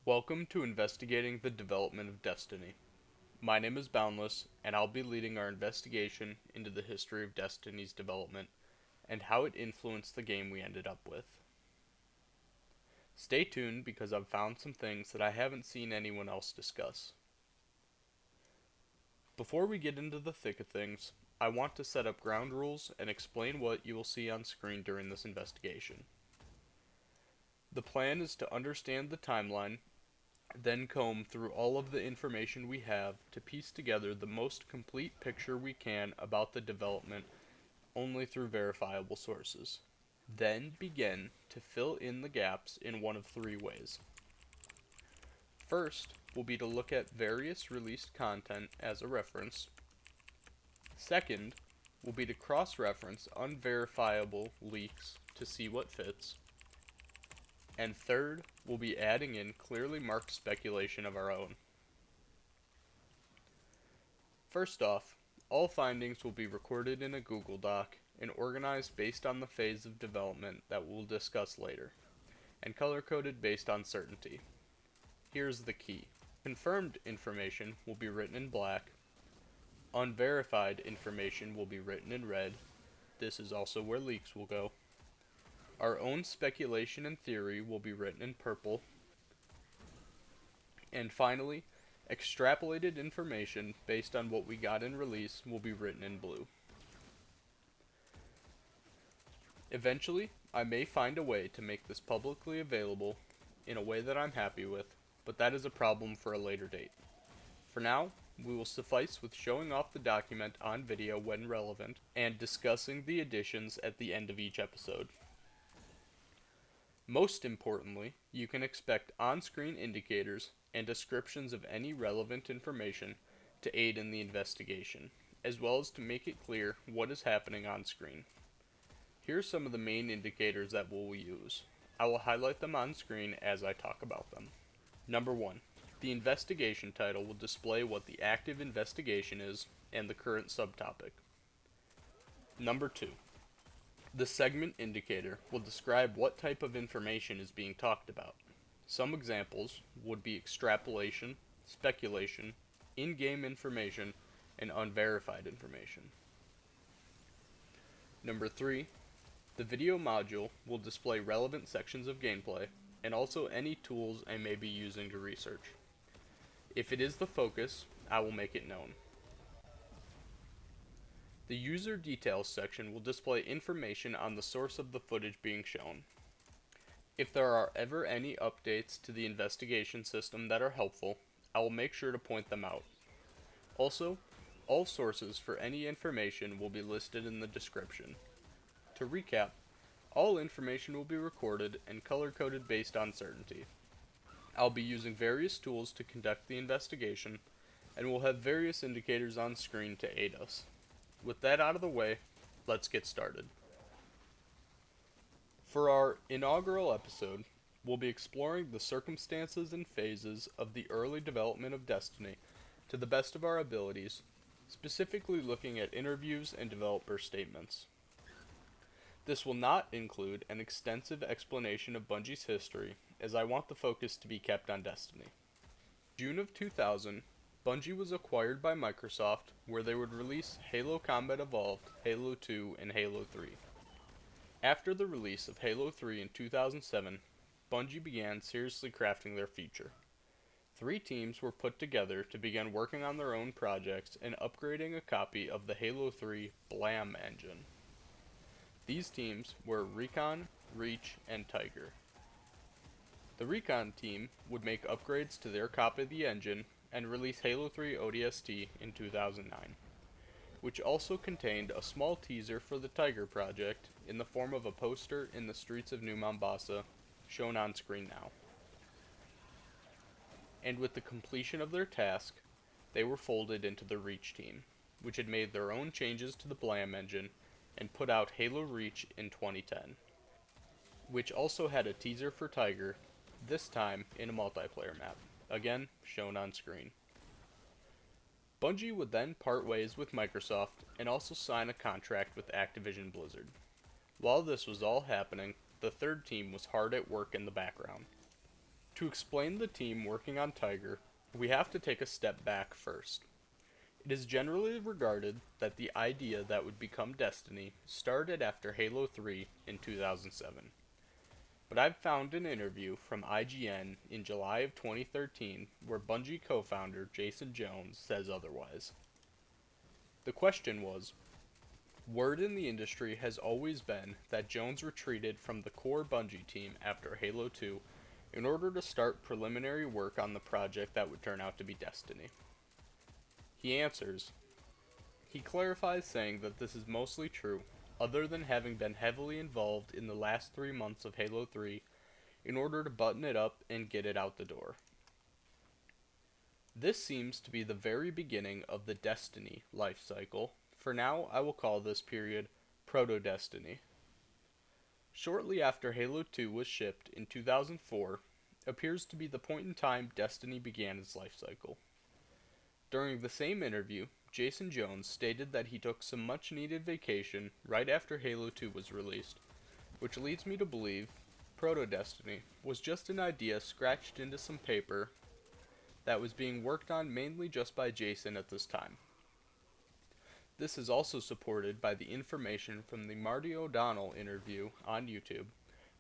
Welcome to investigating the development of Destiny. My name is Boundless, and I'll be leading our investigation into the history of Destiny's development and how it influenced the game we ended up with. Stay tuned because I've found some things that I haven't seen anyone else discuss. Before we get into the thick of things, I want to set up ground rules and explain what you will see on screen during this investigation. The plan is to understand the timeline, then comb through all of the information we have to piece together the most complete picture we can about the development only through verifiable sources. Then begin to fill in the gaps in one of three ways. First will be to look at various released content as a reference. Second will be to cross-reference unverifiable leaks to see what fits. And third, we'll be adding in clearly marked speculation of our own. First off, all findings will be recorded in a Google Doc and organized based on the phase of development that we'll discuss later, and color-coded based on certainty. Here's the key. Confirmed information will be written in black. Unverified information will be written in red. This is also where leaks will go. Our own speculation and theory will be written in purple. And finally, extrapolated information based on what we got in release will be written in blue. Eventually, I may find a way to make this publicly available in a way that I'm happy with, but that is a problem for a later date. For now, we will suffice with showing off the document on video when relevant and discussing the additions at the end of each episode. Most importantly, you can expect on-screen indicators and descriptions of any relevant information to aid in the investigation, as well as to make it clear what is happening on screen. Here are some of the main indicators that we'll use. I will highlight them on screen as I talk about them. Number 1. The investigation title will display what the active investigation is and the current subtopic. Number 2. The segment indicator will describe what type of information is being talked about. Some examples would be extrapolation, speculation, in-game information, and unverified information. Number 3. The video module will display relevant sections of gameplay and also any tools I may be using to research. If it is the focus, I will make it known. The user details section will display information on the source of the footage being shown. If there are ever any updates to the investigation system that are helpful, I will make sure to point them out. Also, all sources for any information will be listed in the description. To recap, all information will be recorded and color-coded based on certainty. I'll be using various tools to conduct the investigation, and we'll have various indicators on screen to aid us. With that out of the way, let's get started. For our inaugural episode, we'll be exploring the circumstances and phases of the early development of Destiny to the best of our abilities, specifically looking at interviews and developer statements. This will not include an extensive explanation of Bungie's history, as I want the focus to be kept on Destiny. June of 2000, Bungie was acquired by Microsoft, where they would release Halo Combat Evolved, Halo 2, and Halo 3. After the release of Halo 3 in 2007, Bungie began seriously crafting their future. 3 teams were put together to begin working on their own projects and upgrading a copy of the Halo 3 BLAM engine. These teams were Recon, Reach, and Tiger. The Recon team would make upgrades to their copy of the engine and release Halo 3 ODST in 2009, which also contained a small teaser for the Tiger project in the form of a poster in the streets of New Mombasa, shown on screen now. And with the completion of their task, they were folded into the Reach team, which had made their own changes to the BLAM engine and put out Halo Reach in 2010, which also had a teaser for Tiger, this time in a multiplayer map, again shown on screen. Bungie would then part ways with Microsoft and also sign a contract with Activision Blizzard. While this was all happening, the third team was hard at work in the background. To explain the team working on Tiger, we have to take a step back first. It is generally regarded that the idea that would become Destiny started after Halo 3 in 2007. But I've found an interview from IGN in July of 2013 where Bungie co-founder Jason Jones says otherwise. The question was, word in the industry has always been that Jones retreated from the core Bungie team after Halo 2 in order to start preliminary work on the project that would turn out to be Destiny. He answers. He clarifies saying that this is mostly true, other than having been heavily involved in the last 3 months of Halo 3 in order to button it up and get it out the door. This seems to be the very beginning of the Destiny life cycle. For now, I will call this period Proto-Destiny. Shortly after Halo 2 was shipped in 2004, appears to be the point in time Destiny began its life cycle. During the same interview, Jason Jones stated that he took some much needed vacation right after Halo 2 was released, which leads me to believe Proto-Destiny was just an idea scratched into some paper that was being worked on mainly just by Jason at this time. This is also supported by the information from the Marty O'Donnell interview on YouTube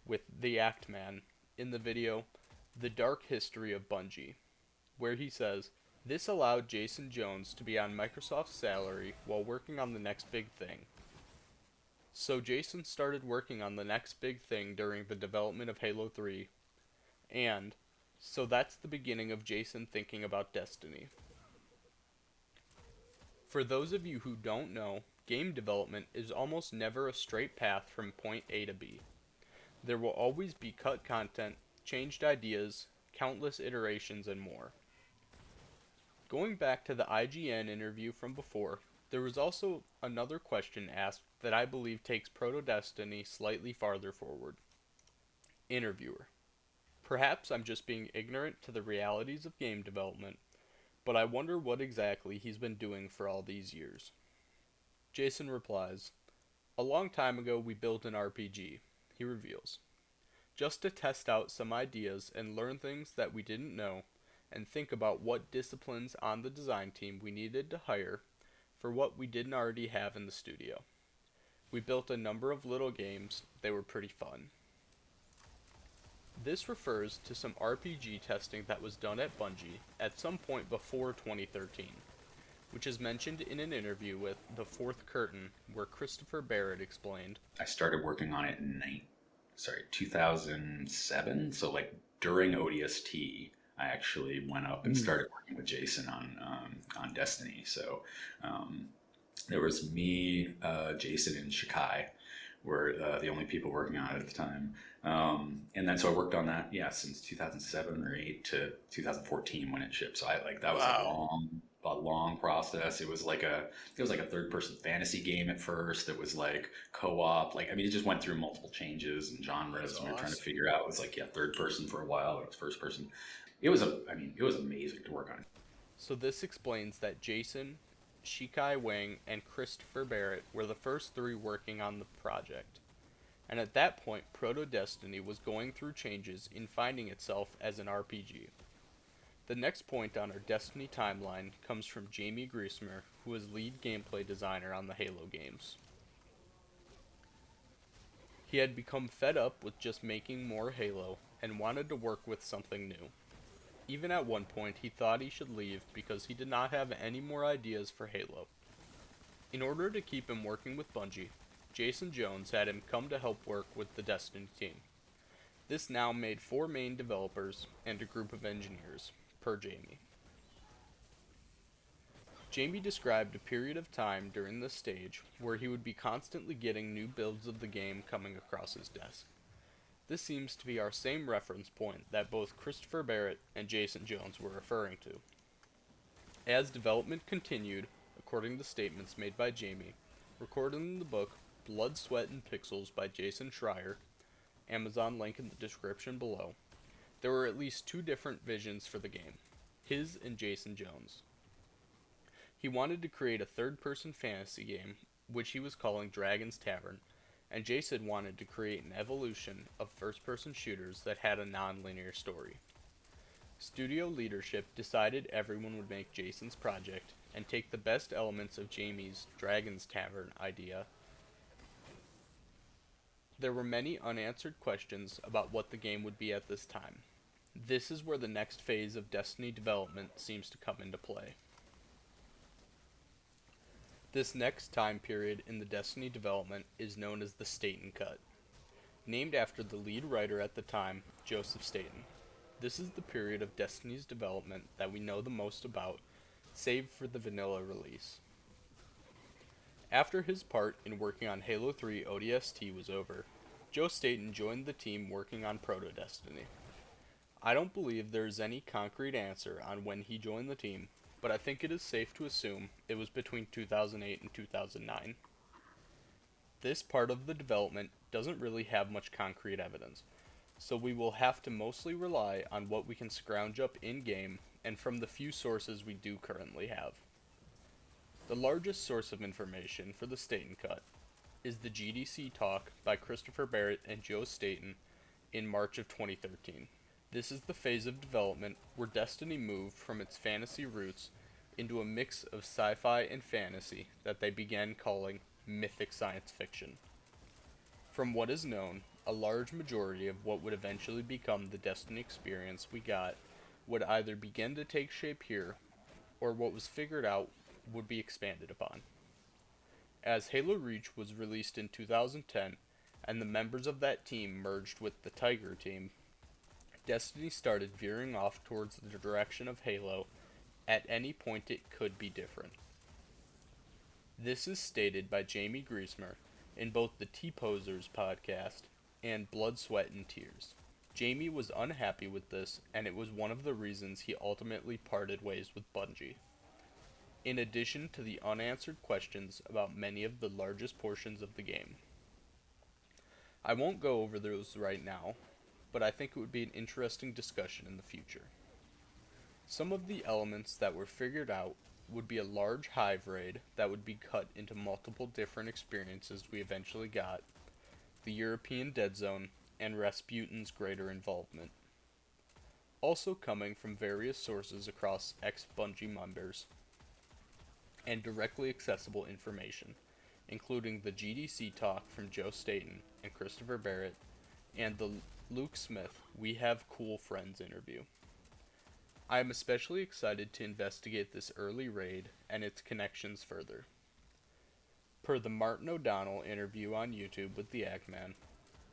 with the Act Man in the video The Dark History of Bungie, where he says, this allowed Jason Jones to be on Microsoft's salary while working on the next big thing. So Jason started working on the next big thing during the development of Halo 3, and so that's the beginning of Jason thinking about Destiny. For those of you who don't know, game development is almost never a straight path from point A to B. There will always be cut content, changed ideas, countless iterations, and more. Going back to the IGN interview from before, there was also another question asked that I believe takes Proto-Destiny slightly farther forward. Interviewer. Perhaps I'm just being ignorant to the realities of game development, but I wonder what exactly he's been doing for all these years. Jason replies, a long time ago we built an RPG, he reveals, just to test out some ideas and learn things that we didn't know, and think about what disciplines on the design team we needed to hire for what we didn't already have in the studio. We built a number of little games, they were pretty fun. This refers to some RPG testing that was done at Bungie at some point before 2013, which is mentioned in an interview with The Fourth Curtain, where Christopher Barrett explained, I started working on it in 2007, so like during ODST, I actually went up and started working with Jason on Destiny. So there was me, Jason, and Shikai were the only people working on it at the time. And then so I worked on that, since 2007 or 8 to 2014 when it shipped. So that was a long process. It was like a third-person fantasy game at first. It was like co-op. It just went through multiple changes and genres, and we were trying to figure out. It was third person for a while. It was first person. It was amazing to work on. So this explains that Jason, Shikai Wang, and Christopher Barrett were the first 3 working on the project. And at that point, Proto-Destiny was going through changes in finding itself as an RPG. The next point on our Destiny timeline comes from Jaime Griessemer, who is lead gameplay designer on the Halo games. He had become fed up with just making more Halo and wanted to work with something new. Even at one point, he thought he should leave because he did not have any more ideas for Halo. In order to keep him working with Bungie, Jason Jones had him come to help work with the Destiny team. This now made 4 main developers and a group of engineers, per Jaime. Jaime described a period of time during this stage where he would be constantly getting new builds of the game coming across his desk. This seems to be our same reference point that both Christopher Barrett and Jason Jones were referring to. As development continued, according to statements made by Jaime, recorded in the book Blood, Sweat, and Pixels by Jason Schrier, Amazon link in the description below, there were at least 2 different visions for the game, his and Jason Jones. He wanted to create a third-person fantasy game, which he was calling Dragon's Tavern, and Jason wanted to create an evolution of first-person shooters that had a non-linear story. Studio leadership decided everyone would make Jason's project and take the best elements of Jaime's Dragon's Tavern idea. There were many unanswered questions about what the game would be at this time. This is where the next phase of Destiny development seems to come into play. This next time period in the Destiny development is known as the Staten Cut, named after the lead writer at the time, Joseph Staten. This is the period of Destiny's development that we know the most about, save for the vanilla release. After his part in working on Halo 3 ODST was over, Joe Staten joined the team working on Proto Destiny. I don't believe there is any concrete answer on when he joined the team, but I think it is safe to assume it was between 2008 and 2009. This part of the development doesn't really have much concrete evidence, so we will have to mostly rely on what we can scrounge up in-game and from the few sources we do currently have. The largest source of information for the Staten Cut is the GDC talk by Christopher Barrett and Joe Staten in March of 2013. This is the phase of development where Destiny moved from its fantasy roots into a mix of sci-fi and fantasy that they began calling mythic science fiction. From what is known, a large majority of what would eventually become the Destiny experience we got would either begin to take shape here, or what was figured out would be expanded upon. As Halo Reach was released in 2010, and the members of that team merged with the Tiger team, Destiny started veering off towards the direction of Halo. At any point it could be different. This is stated by Jaime Griessemer in both the T-Posers podcast and Blood, Sweat, and Tears. Jaime was unhappy with this, and it was one of the reasons he ultimately parted ways with Bungie. In addition to the unanswered questions about many of the largest portions of the game. I won't go over those right now, but I think it would be an interesting discussion in the future. Some of the elements that were figured out would be a large hive raid that would be cut into multiple different experiences we eventually got, the European Dead Zone, and Rasputin's greater involvement. Also coming from various sources across ex-Bungie members, and directly accessible information, including the GDC talk from Joe Staten and Christopher Barrett, and the Luke Smith We Have Cool Friends interview. I am especially excited to investigate this early raid and its connections further. Per the Martin O'Donnell interview on YouTube with the Eggman,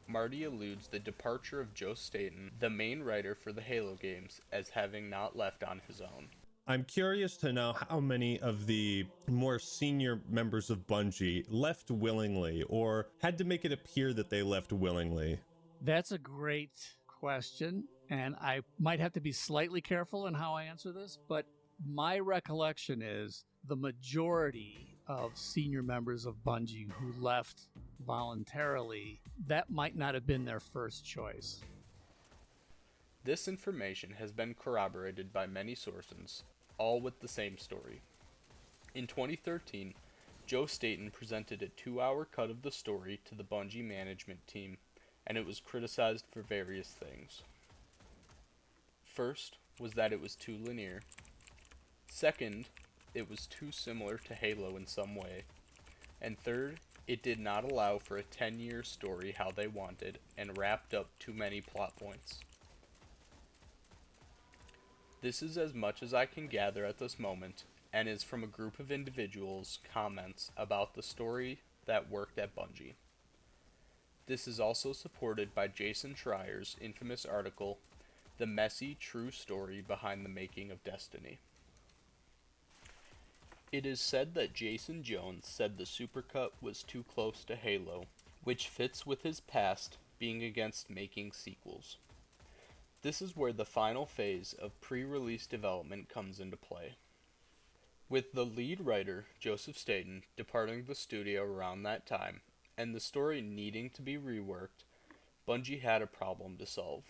Marty alludes the departure of Joe Staten, the main writer for the Halo games, as having not left on his own. I'm curious to know how many of the more senior members of Bungie left willingly or had to make it appear that they left willingly. That's a great question, and I might have to be slightly careful in how I answer this, but my recollection is the majority of senior members of Bungie who left voluntarily, that might not have been their first choice. This information has been corroborated by many sources, all with the same story. In 2013, Joe Staten presented a 2-hour cut of the story to the Bungie management team, and it was criticized for various things. First was that it was too linear. Second, it was too similar to Halo in some way. And third, it did not allow for a 10-year story how they wanted, and wrapped up too many plot points. This is as much as I can gather at this moment, and is from a group of individuals' comments about the story that worked at Bungie. This is also supported by Jason Schreier's infamous article, The Messy True Story Behind the Making of Destiny. It is said that Jason Jones said the supercut was too close to Halo, which fits with his past being against making sequels. This is where the final phase of pre-release development comes into play. With the lead writer, Joseph Staten, departing the studio around that time, and the story needing to be reworked, Bungie had a problem to solve.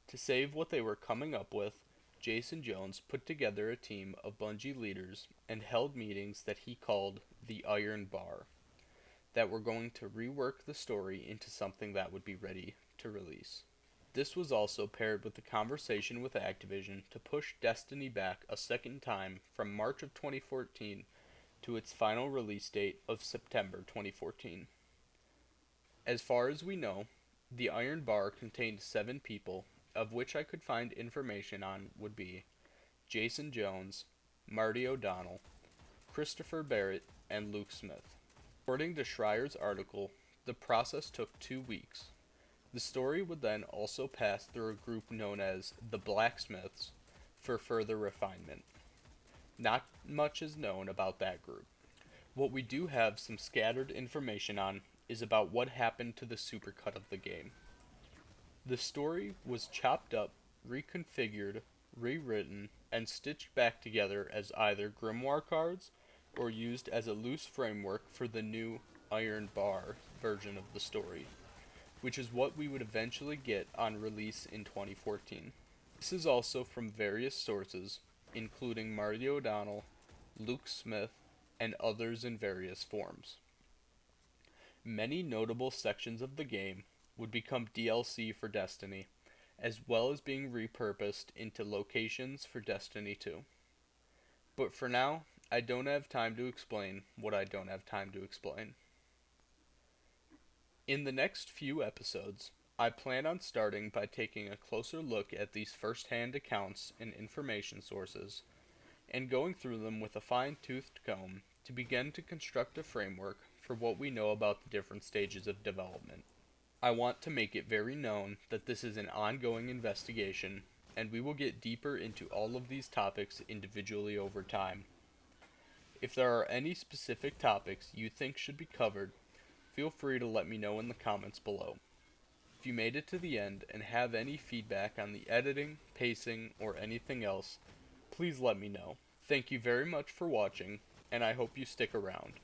To save what they were coming up with, Jason Jones put together a team of Bungie leaders and held meetings that he called the Iron Bar, that were going to rework the story into something that would be ready to release. This was also paired with a conversation with Activision to push Destiny back a second time from March of 2014 to its final release date of September 2014. As far as we know, the Iron Bar contained 7 people, of which I could find information on would be Jason Jones, Marty O'Donnell, Christopher Barrett, and Luke Smith. According to Schrier's article, the process took 2 weeks. The story would then also pass through a group known as the Blacksmiths for further refinement. Not much is known about that group. What we do have some scattered information on is about what happened to the supercut of the game. The story was chopped up, reconfigured, rewritten, and stitched back together as either grimoire cards or used as a loose framework for the new Iron Bar version of the story, which is what we would eventually get on release in 2014. This is also from various sources, including Marty O'Donnell, Luke Smith, and others in various forms. Many notable sections of the game would become DLC for Destiny, as well as being repurposed into locations for Destiny 2. But for now, I don't have time to explain what I don't have time to explain. In the next few episodes, I plan on starting by taking a closer look at these first-hand accounts and information sources, and going through them with a fine-toothed comb to begin to construct a framework for what we know about the different stages of development. I want to make it very known that this is an ongoing investigation, and we will get deeper into all of these topics individually over time. If there are any specific topics you think should be covered, feel free to let me know in the comments below. If you made it to the end and have any feedback on the editing, pacing, or anything else, please let me know. Thank you very much for watching, and I hope you stick around.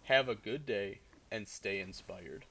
Have a good day, and stay inspired.